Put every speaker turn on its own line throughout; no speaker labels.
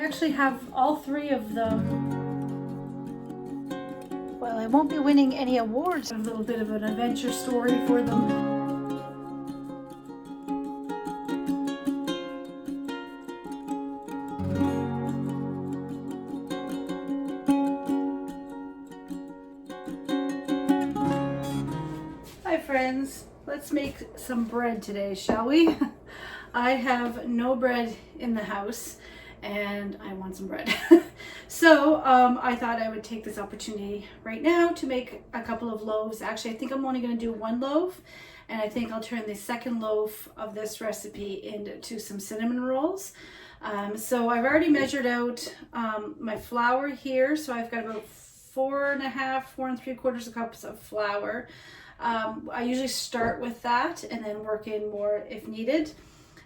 actually have all three of them. Well, I won't be winning any awards. A little bit of an adventure story for them. Hi friends, let's make some bread today, shall we? I have no bread in the house and I want some bread. So I thought I would take this opportunity right now to make a couple of loaves. Actually, I think I'm only going to do one loaf, and I think I'll turn the second loaf of this recipe into some cinnamon rolls. So I've already measured out my flour here, so I've got about 4 3/4 cups of flour. I usually start with that and then work in more if needed.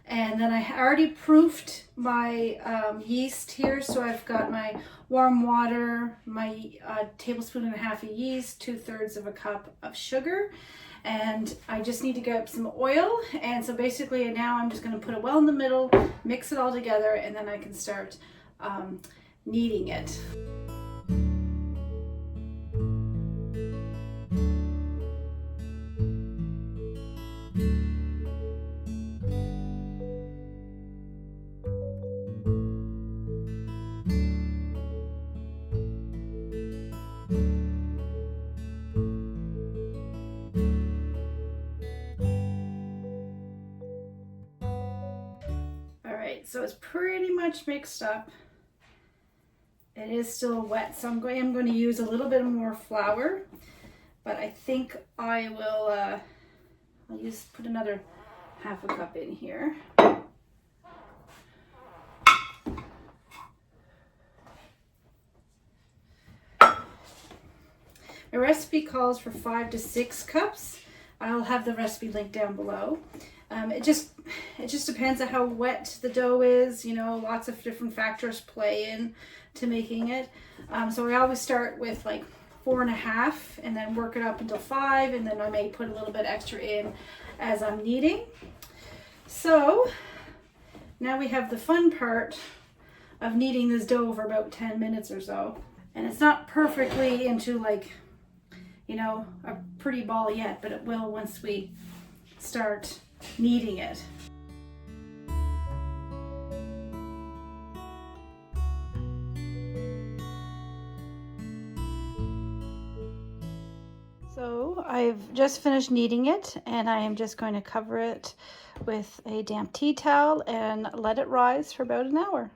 And then I already proofed my yeast here, so I've got my warm water, my tablespoon and a half of yeast, 2/3 of a cup of sugar, and I just need to get some oil. And so basically now I'm just going to put it well in the middle, mix it all together, and then I can start kneading it. So it's pretty much mixed up. It is still wet, so I'm going to use a little bit more flour, but I think I will I'll put another half a cup in here. My recipe calls for 5 to 6 cups. I'll have the recipe linked down below. It just depends on how wet the dough is. You know, lots of different factors play in to making it. So I always start with like 4.5 and then work it up until 5, and then I may put a little bit extra in as I'm kneading. So now we have the fun part of kneading this dough for about 10 minutes or so. And it's not perfectly into like, you know, a pretty ball yet, but it will once we start kneading it. So I've just finished kneading it, and I am just going to cover it with a damp tea towel and let it rise for about an hour.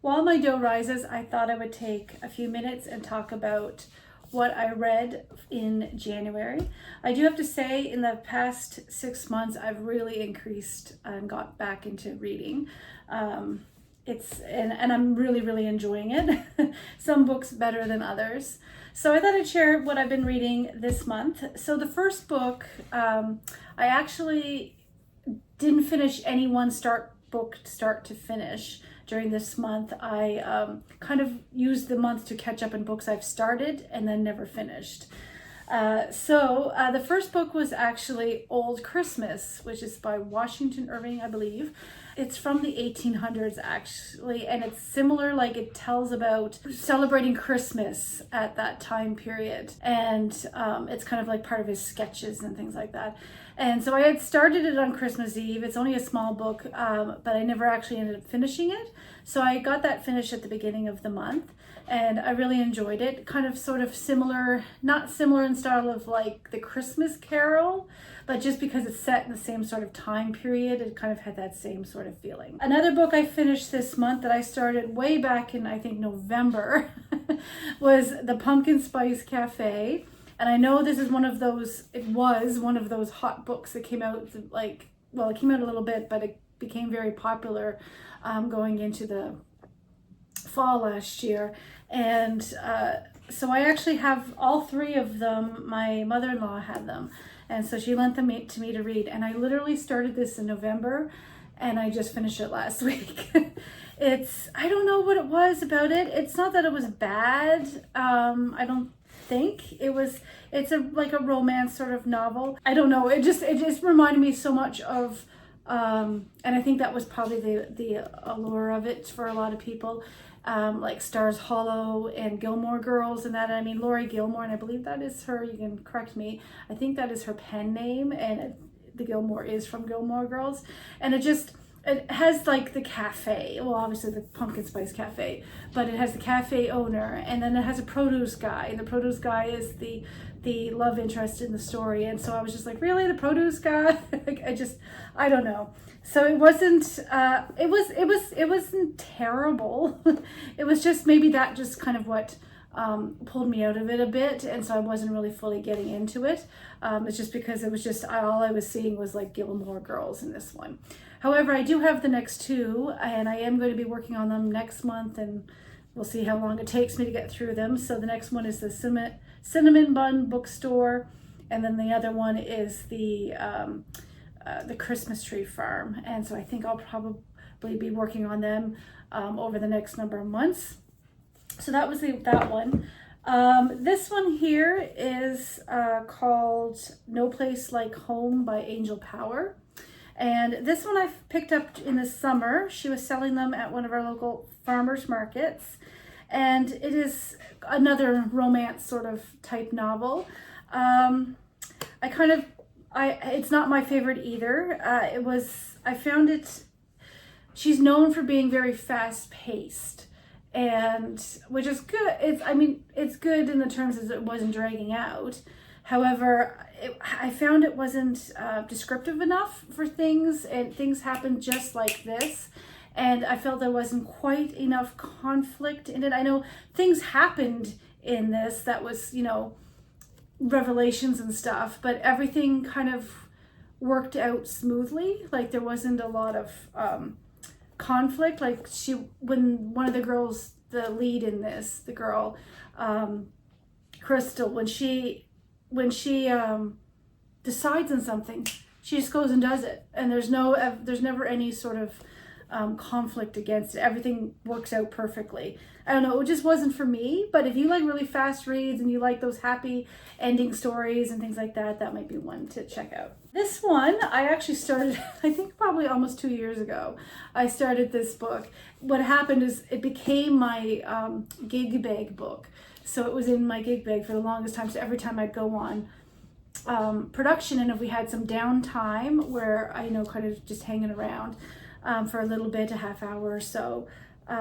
While my dough rises, I thought I would take a few minutes and talk about what I read in January. I do have to say, in the past 6 months, I've really increased and got back into reading. And I'm really enjoying it. Some books better than others. So I thought I'd share what I've been reading this month. So the first book, I actually didn't finish any one book start to finish. During this month, I kind of used the month to catch up in books I've started and then never finished. So the first book was actually Old Christmas, which is by Washington Irving, I believe. It's from the 1800s actually, and it's similar, like it tells about celebrating Christmas at that time period. And it's kind of like part of his sketches and things like that. And so I had started it on Christmas Eve. It's only a small book, but I never actually ended up finishing it. So I got that finished at the beginning of the month, and I really enjoyed it. Kind of sort of similar, not similar in style of like the Christmas Carol, but just because it's set in the same sort of time period, it kind of had that same sort of feeling. Another book I finished this month that I started way back in, I think, November was The Pumpkin Spice Cafe. And I know this is it was one of those hot books that came out like, well, it came out a little bit, but it became very popular going into the fall last year. And so I actually have all three of them. My mother-in-law had them. And so she lent them to me to read. And I literally started this in November, and I just finished it last week. I don't know what it was about it. It's not that it was bad. I don't think it's like a romance sort of novel. I don't know. It just reminded me so much of, and I think that was probably the allure of it for a lot of people. like Stars Hollow and Gilmore Girls and that. I mean, Laurie Gilmore, and I believe that is her, you can correct me, I think that is her pen name, and the Gilmore is from Gilmore Girls. And it has like the cafe, well obviously the pumpkin spice cafe, but it has the cafe owner, and then it has a produce guy, and the produce guy is the love interest in the story. And so I was just like, really, the produce guy? Like, I don't know. So it wasn't it wasn't terrible. It was just maybe that just kind of what pulled me out of it a bit, and so I wasn't really fully getting into it. It's just because it was just all I was seeing was like Gilmore Girls in this one. However, I do have the next two, and I am going to be working on them next month, and we'll see how long it takes me to get through them. So the next one is the Cinnamon Bun Bookstore, and then the other one is the Christmas Tree Farm. And so I think I'll probably be working on them over the next number of months. So that was that one. This one here is called No Place Like Home by Angel Power. And this one I picked up in the summer. She was selling them at one of our local farmers markets. And it is another romance sort of type novel. It's not my favorite either. I found it, she's known for being very fast paced, and which is good. It's good in the terms as it wasn't dragging out. However, I found it wasn't descriptive enough for things, and things happened just like this. And I felt there wasn't quite enough conflict in it. I know things happened in this that was, revelations and stuff, but everything kind of worked out smoothly. Like there wasn't a lot of conflict. Like when one of the girls, the lead in this, the girl, Crystal, when she decides on something, she just goes and does it, and there's never any sort of conflict against it. Everything works out perfectly. I don't know, it just wasn't for me, but if you like really fast reads and you like those happy ending stories and things like that, that might be one to check out. This one I actually started, I think probably almost 2 years ago. I started this book. What happened is it became my gig bag book. So it was in my gig bag for the longest time. So every time I'd go on production, and if we had some downtime where I kind of just hanging around for a little bit, a half hour or so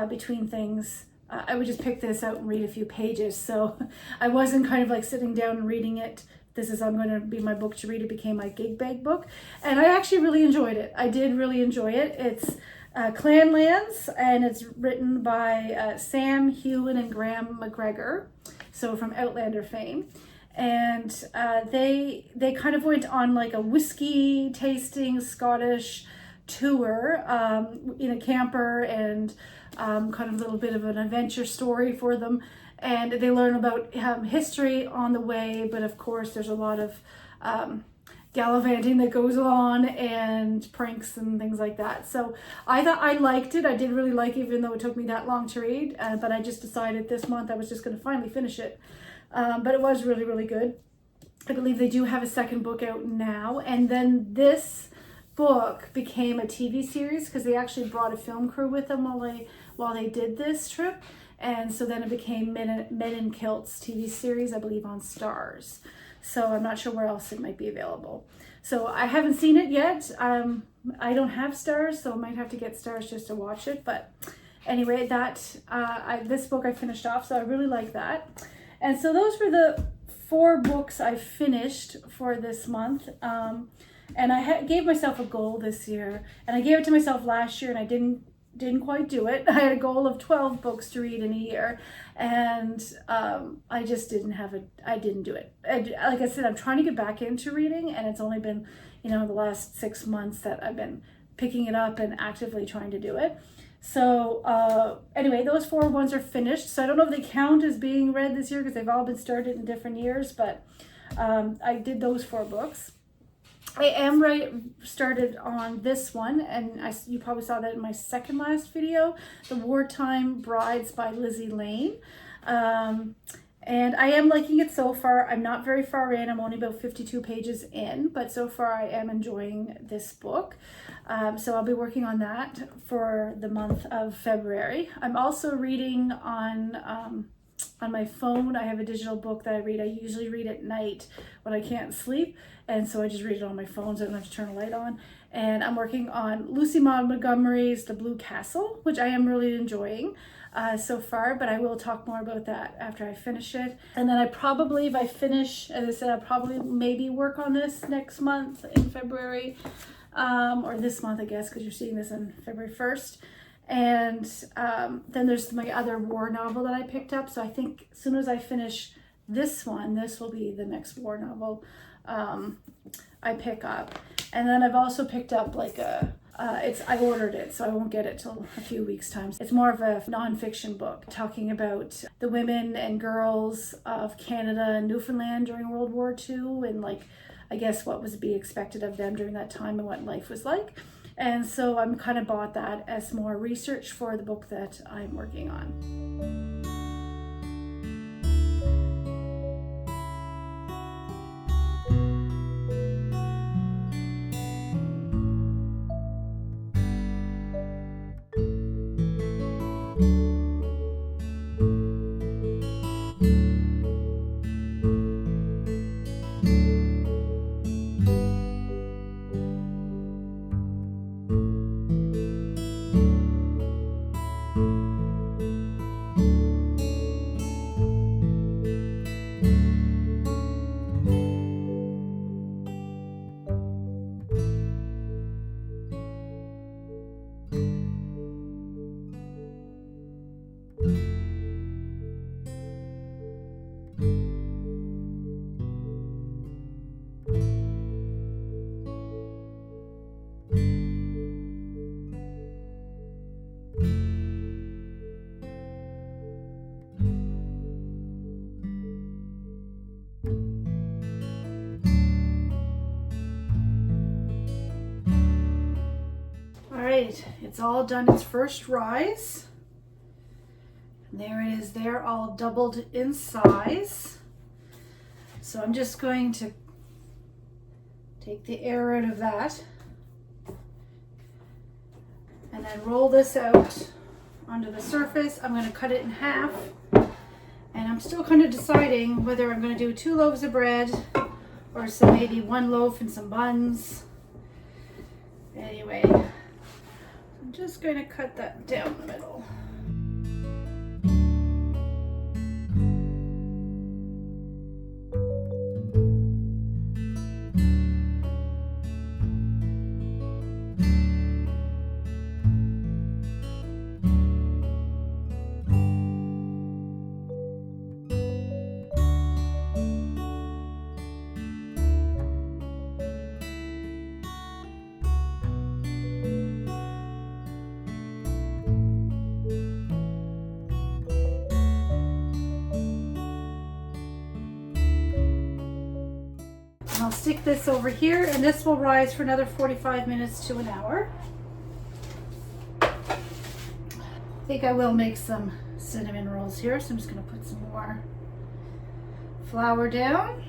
between things, I would just pick this out and read a few pages. So I wasn't kind of like sitting down and reading it. I'm going to be my book to read. It became my gig bag book, and I actually really enjoyed it. I did really enjoy it. It's Clanlands, and it's written by Sam Heughan and Graham McGregor, so from Outlander fame. And they kind of went on like a whiskey tasting Scottish tour in a camper, and kind of a little bit of an adventure story for them. And they learn about history on the way, but of course there's a lot of gallivanting that goes on, and pranks and things like that. So I thought I liked it. I did really like it, even though it took me that long to read. But I just decided this month I was just going to finally finish it. But it was really, really good. I believe they do have a second book out now. And then this book became a TV series, because they actually brought a film crew with them while they did this trip. And so then it became Men in Kilts TV series, I believe, on Stars. So I'm not sure where else it might be available. So I haven't seen it yet. I don't have Stars, so I might have to get Stars just to watch it. But anyway, this book I finished off, so I really like that. And so those were the 4 books I finished for this month. And I gave myself a goal this year, and I gave it to myself last year, and I didn't quite do it. I had a goal of 12 books to read in a year, and I just I didn't do it. Like I said, I'm trying to get back into reading, and it's only been, the last 6 months that I've been picking it up and actively trying to do it. So anyway, those 4 ones are finished. So I don't know if they count as being read this year, because they've all been started in different years, but I did those 4 books. I am started on this one, and you probably saw that in my second last video, The Wartime Brides by Lizzie Lane. And I am liking it so far. I'm not very far in. I'm only about 52 pages in, but so far I am enjoying this book. So I'll be working on that for the month of February. I'm also reading on my phone. I have a digital book that I read. I usually read at night when I can't sleep, and so I just read it on my phone so I don't have to turn a light on. And I'm working on Lucy Maud Montgomery's The Blue Castle, which I am really enjoying so far, but I will talk more about that after I finish it. And then I probably, if I finish, as I said, I'll probably maybe work on this next month in February, or this month, I guess, because you're seeing this on February 1st. And then there's my other war novel that I picked up. So I think as soon as I finish this one, this will be the next war novel I pick up. And then I've also picked up like I ordered it, so I won't get it till a few weeks' time. It's more of a nonfiction book talking about the women and girls of Canada and Newfoundland during World War II, and like, I guess what was to be expected of them during that time and what life was like. And so I'm kind of bought that as more research for the book that I'm working on. It's all done its first rise. And there it is there, all doubled in size. So I'm just going to take the air out of that and then roll this out onto the surface. I'm going to cut it in half, and I'm still kind of deciding whether I'm going to do 2 loaves of bread or some, maybe 1 loaf and some buns. Anyway, I'm just going to cut that down the middle. I'll stick this over here, and this will rise for another 45 minutes to an hour. I think I will make some cinnamon rolls here, so I'm just going to put some more flour down.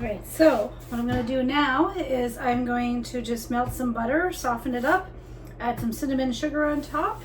Alright, so what I'm going to do now is I'm going to just melt some butter, soften it up, add some cinnamon sugar on top.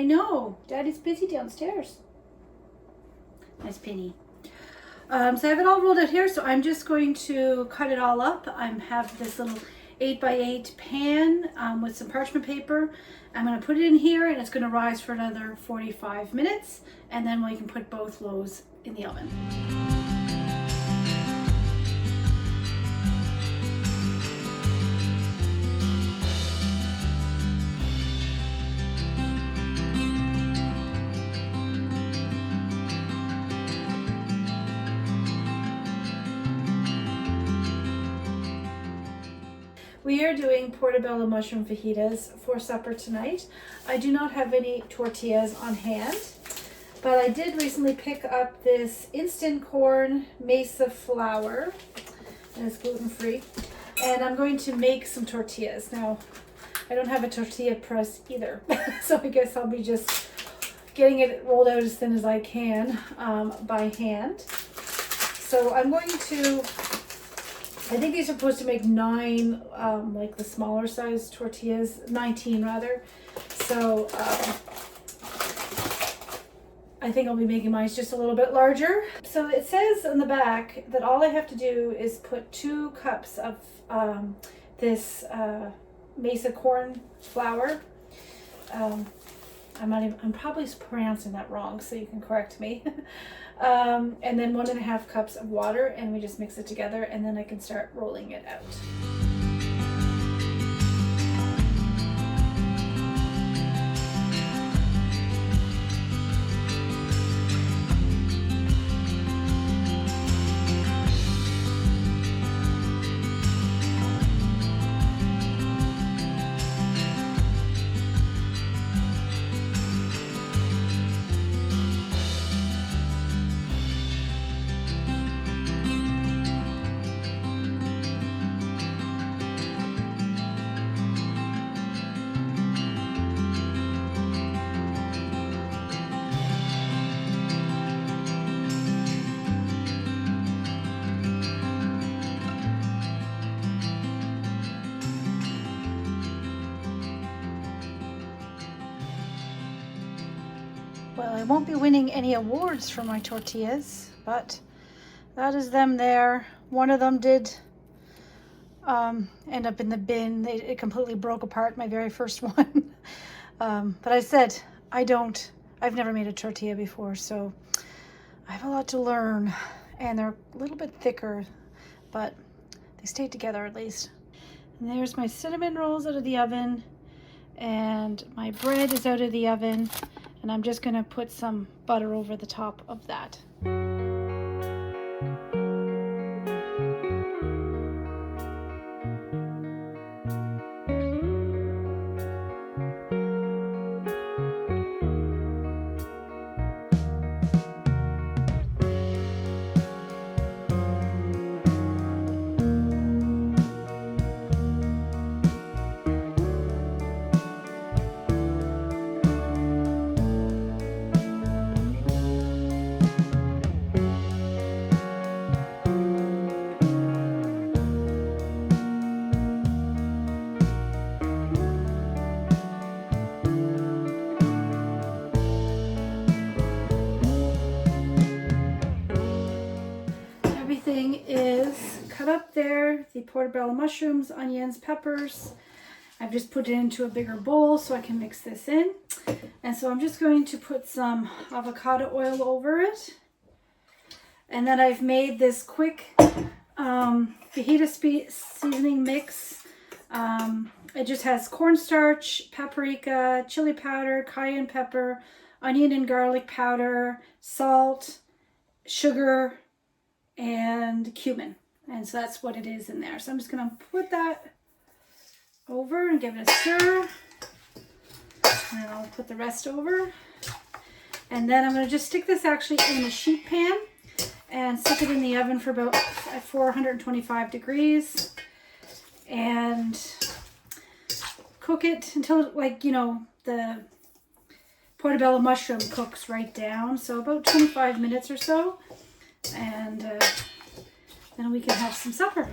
I know. Daddy's busy downstairs. Nice penny. So I have it all rolled out here, so I'm just going to cut it all up. I have this little 8x8 pan with some parchment paper. I'm going to put it in here, and it's going to rise for another 45 minutes, and then we can put both loaves in the oven. We are doing portabella mushroom fajitas for supper tonight. I do not have any tortillas on hand, but I did recently pick up this instant corn mesa flour, and it's gluten-free, and I'm going to make some tortillas. Now, I don't have a tortilla press either, so I guess I'll be just getting it rolled out as thin as I can by hand. So I'm going to, I think these are supposed to make 9, like the smaller size tortillas, 19 rather. So I think I'll be making mine just a little bit larger. So it says on the back that all I have to do is put 2 cups of this mesa corn flour. I'm probably pronouncing that wrong, so you can correct me. And then 1.5 cups of water, and we just mix it together, and then I can start rolling it out. Well, I won't be winning any awards for my tortillas, but that is them there. One of them did end up in the bin. It completely broke apart, my very first one. But I said, I've never made a tortilla before, so I have a lot to learn. And they're a little bit thicker, but they stayed together at least. And there's my cinnamon rolls out of the oven, and my bread is out of the oven. And I'm just going to put some butter over the top of that. Everything is cut up there. The portabella mushrooms, onions, peppers. I've just put it into a bigger bowl so I can mix this in. And so I'm just going to put some avocado oil over it. And then I've made this quick fajita seasoning mix. It just has cornstarch, paprika, chili powder, cayenne pepper, onion and garlic powder, salt, sugar, and cumin. And so that's what it is in there. So I'm just going to put that over and give it a stir. And I'll put the rest over. And then I'm going to just stick this actually in a sheet pan and stick it in the oven for about 425 degrees. And cook it until, like, you know, the portabella mushroom cooks right down. So about 25 minutes or so. And then we can have some supper.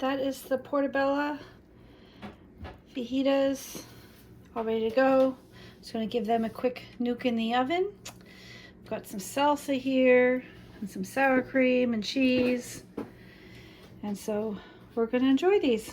that is the portabella fajitas all ready to go. Just going to give them a quick nuke in the oven. Got some salsa here and some sour cream and cheese. And so we're going to enjoy these.